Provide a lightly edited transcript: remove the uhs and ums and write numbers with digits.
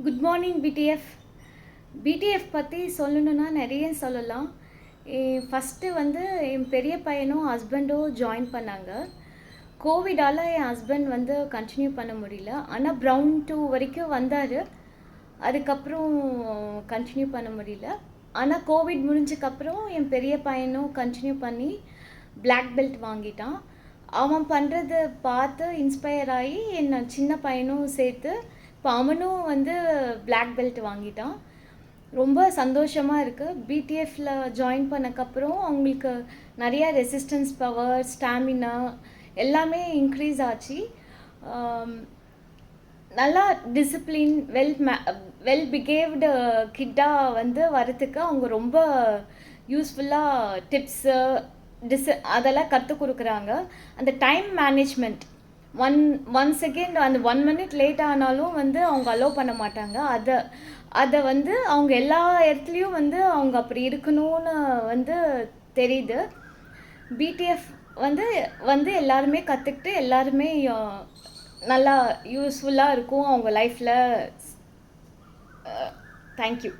Good morning PDF. PDF பற்றி சொல்லணுன்னா நிறைய சொல்லலாம். ஃபஸ்ட்டு வந்து என் பெரிய பையனும் ஹஸ்பண்டும் ஜாயின் பண்ணாங்க. கோவிடால் என் ஹஸ்பண்ட் வந்து கண்டினியூ பண்ண முடியல. ஆனால் ப்ரௌன் 2 வரைக்கும் வந்தார். அதுக்கப்புறம் கண்டினியூ பண்ண முடியல. ஆனால் கோவிட் முடிஞ்சக்கப்புறம் என் பெரிய பையனும் கண்டினியூ பண்ணி பிளாக் பெல்ட் வாங்கிட்டான். அவன் பண்ணுறத பார்த்து இன்ஸ்பயர் ஆகி என் சின்ன பையனும் சேர்த்து இப்போ அவனும் வந்து பிளாக் பெல்ட் வாங்கிட்டான். ரொம்ப சந்தோஷமாக இருக்குது. பிடிஎஃப்பில் ஜாயின் பண்ணக்கப்புறம் அவங்களுக்கு நிறையா ரெசிஸ்டன்ஸ் பவர், ஸ்டாமினா எல்லாமே இன்க்ரீஸ் ஆச்சு. நல்லா டிசிப்ளின், வெல் பிஹேவ்டு கிட்டாக வந்து வரத்துக்கு அவங்க ரொம்ப யூஸ்ஃபுல்லாக டிப்ஸு அதெல்லாம் கற்றுக் கொடுக்குறாங்க. அந்த டைம் மேனேஜ்மெண்ட், ஒன் செகண்ட் அந்த 1 மினிட் லேட் ஆனாலும் வந்து அவங்க அலோவ் பண்ண மாட்டாங்க. அதை வந்து அவங்க எல்லா இடத்துலையும் வந்து அவங்க அப்படி இருக்கணும்னு வந்து தெரியுது. பிடிஎஃப் வந்து எல்லாருமே கற்றுக்கிட்டு எல்லாருமே நல்லா யூஸ்ஃபுல்லாக இருக்கும் அவங்க லைஃப்பில். தேங்க்யூ.